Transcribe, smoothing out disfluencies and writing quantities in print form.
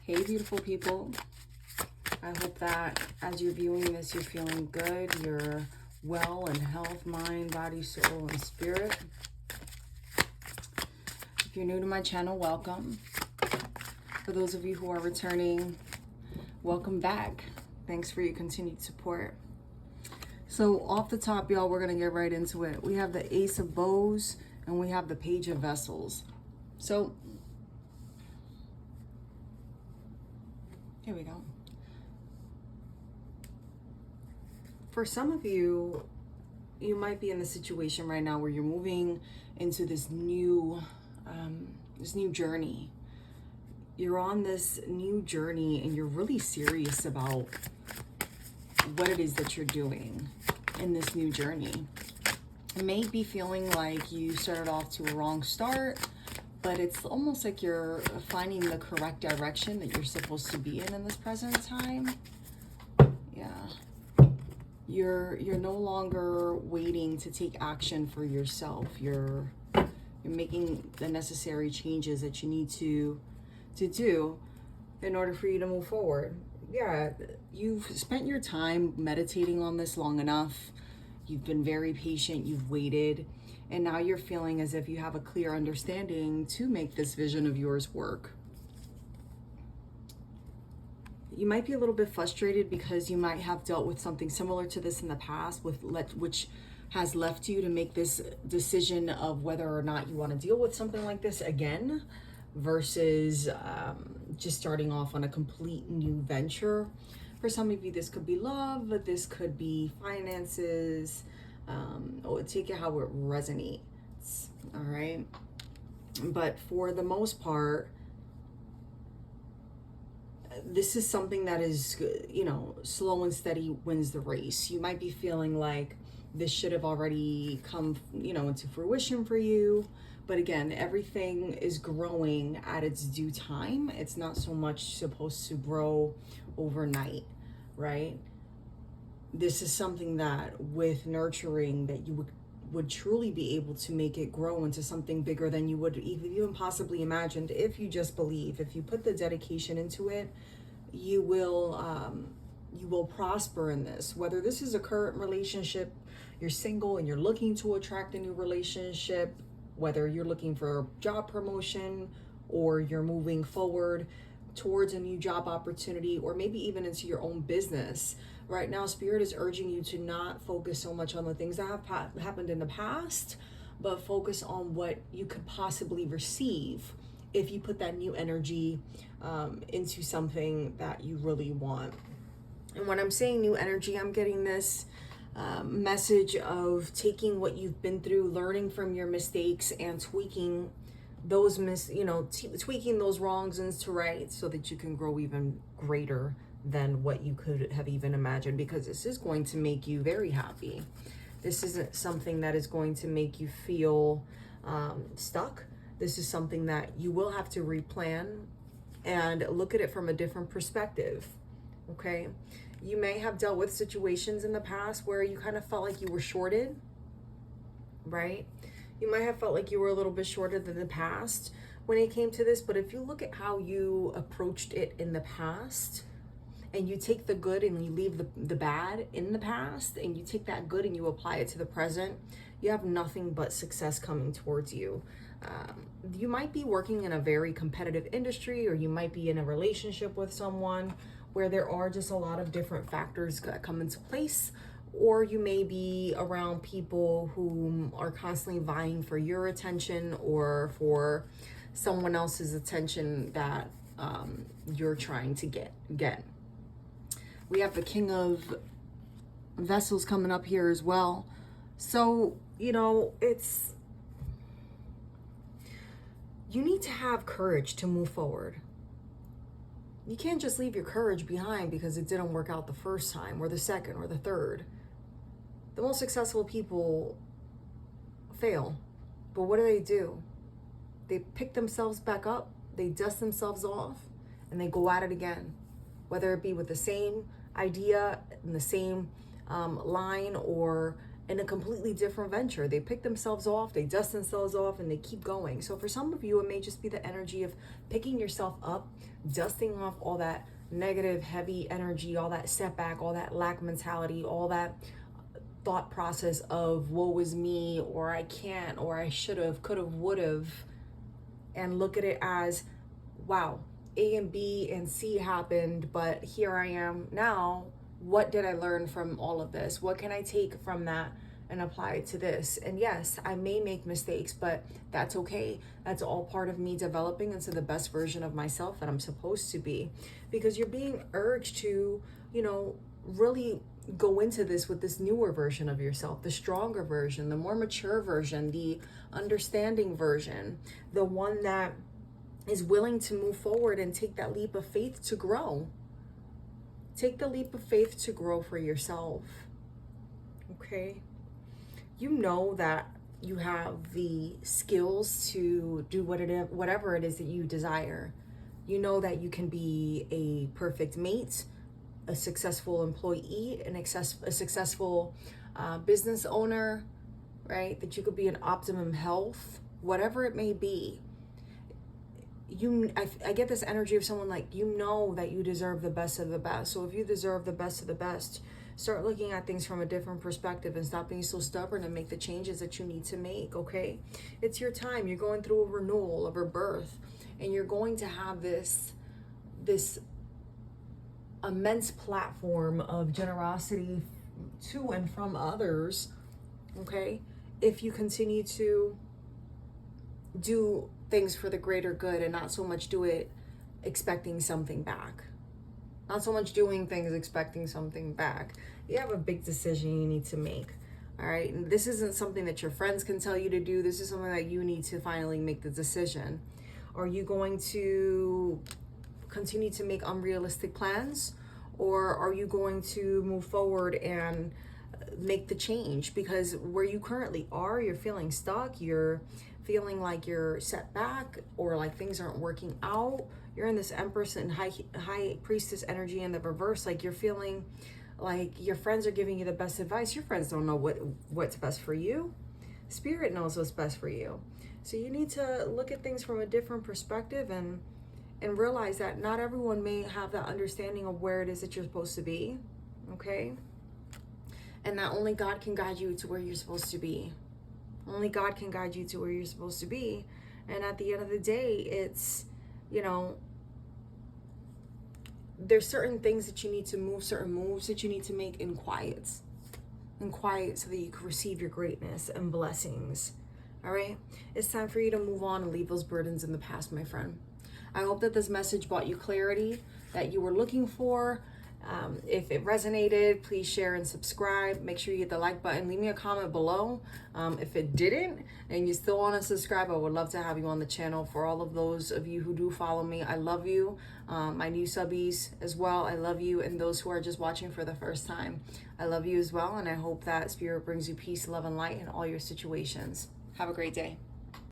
Hey, beautiful people. I hope that as you're viewing this, you're feeling good. You're well in health, mind, body, soul, and spirit. If you're new to my channel, welcome. For those of you who are returning, welcome back. Thanks for your continued support. So off the top, y'all, we're going to get right into it. We have the Ace of Bows and we have the Page of Vessels. So here we go. For some of you, you might be in the situation right now where you're moving into this new journey. You're on this new journey and you're really serious about what it is that you're doing in this new journey. It may be feeling like you started off to a wrong start, but it's almost like you're finding the correct direction that you're supposed to be in this present time. Yeah. You're no longer waiting to take action for yourself. You're making the necessary changes that you need to do in order for you to move forward. Yeah, you've spent your time meditating on this long enough. You've been very patient, you've waited, and now you're feeling as if you have a clear understanding to make this vision of yours work. You might be a little bit frustrated because you might have dealt with something similar to this in the past, which has left you to make this decision of whether or not you want to deal with something like this again versus just starting off on a complete new venture. For some of you, this could be love, but this could be finances. Take it how it resonates, all right? But for the most part, this is something that is, slow and steady wins the race. You might be feeling like this should have already come, into fruition for you. But again, everything is growing at its due time. It's not so much supposed to grow overnight, right? This is something that with nurturing that you would truly be able to make it grow into something bigger than you would even possibly imagined if you just believe. If you put the dedication into it, you will prosper in this. Whether this is a current relationship, you're single and you're looking to attract a new relationship, whether you're looking for a job promotion or you're moving forward towards a new job opportunity, or maybe even into your own business. Right now, Spirit is urging you to not focus so much on the things that have happened in the past, but focus on what you could possibly receive if you put that new energy into something that you really want. And when I'm saying new energy, I'm getting this message of taking what you've been through, learning from your mistakes, and tweaking those tweaking those wrongs into right so that you can grow even greater than what you could have even imagined, because this is going to make you very happy. This isn't something that is going to make you feel stuck. This is something that you will have to replan and look at it from a different perspective, okay? You may have dealt with situations in the past where you kind of felt like you were shorted, right? You might have felt like you were a little bit shorter than the past when it came to this, but if you look at how you approached it in the past, and you take the good and you leave the bad in the past, and you take that good and you apply it to the present, you have nothing but success coming towards you. You might be working in a very competitive industry, or you might be in a relationship with someone where there are just a lot of different factors that come into place, or you may be around people who are constantly vying for your attention or for someone else's attention that you're trying to get. We have the King of Vessels coming up here as well. So, you need to have courage to move forward. You can't just leave your courage behind because it didn't work out the first time or the second or the third. The most successful people fail. But what do? They pick themselves back up, they dust themselves off, and they go at it again. Whether it be with the same idea in the same line, or in a completely different venture. They pick themselves off, they dust themselves off, and they keep going. So for some of you, it may just be the energy of picking yourself up, dusting off all that negative, heavy energy, all that setback, all that lack mentality, all that thought process of woe is me, or I can't, or I should have, could have, would have, and look at it as, wow, A and B and C happened, but here I am now. What did I learn from all of this? What can I take from that and apply it to this? And yes, I may make mistakes, but that's okay. That's all part of me developing into the best version of myself that I'm supposed to be. Because you're being urged to, really go into this with this newer version of yourself, the stronger version, the more mature version, the understanding version, the one that is willing to move forward and take that leap of faith to grow. Take the leap of faith to grow for yourself. Okay? You know that you have the skills to do whatever it is that you desire. You know that you can be a perfect mate, a successful employee, a successful business owner, right? That you could be in optimum health, whatever it may be. I get this energy of someone like, you know that you deserve the best of the best. So if you deserve the best of the best, start looking at things from a different perspective and stop being so stubborn and make the changes that you need to make, okay? It's your time. You're going through a renewal, a rebirth, and you're going to have this immense platform of generosity to and from others, okay? If you continue to do things for the greater good and not so much do it expecting something back. Not so much doing things expecting something back. You have a big decision you need to make. All right. And this isn't something that your friends can tell you to do. This is something that you need to finally make the decision. Are you going to continue to make unrealistic plans? Or are you going to move forward and make the change? Because where you currently are, you're feeling stuck, you're feeling like you're set back, or like things aren't working out. You're in this Empress and high Priestess energy in the reverse. Like you're feeling like your friends are giving you the best advice. Your friends don't know what's best for you. Spirit knows what's best for you. So you need to look at things from a different perspective and realize that not everyone may have that understanding of where it is that you're supposed to be, okay? And that only God can guide you to where you're supposed to be. Only God can guide you to where you're supposed to be. And at the end of the day, it's, there's certain things that you need to move, certain moves that you need to make in quiet. In quiet so that you can receive your greatness and blessings. All right? It's time for you to move on and leave those burdens in the past, my friend. I hope that this message brought you clarity that you were looking for. If it resonated, please share and subscribe. Make sure you hit the like button. Leave me a comment below. If it didn't and you still want to subscribe, I would love to have you on the channel. For all of those of you who do follow me, I love you. My new subbies as well, I love you. And those who are just watching for the first time, I love you as well. And I hope that Spirit brings you peace, love, and light in all your situations. Have a great day.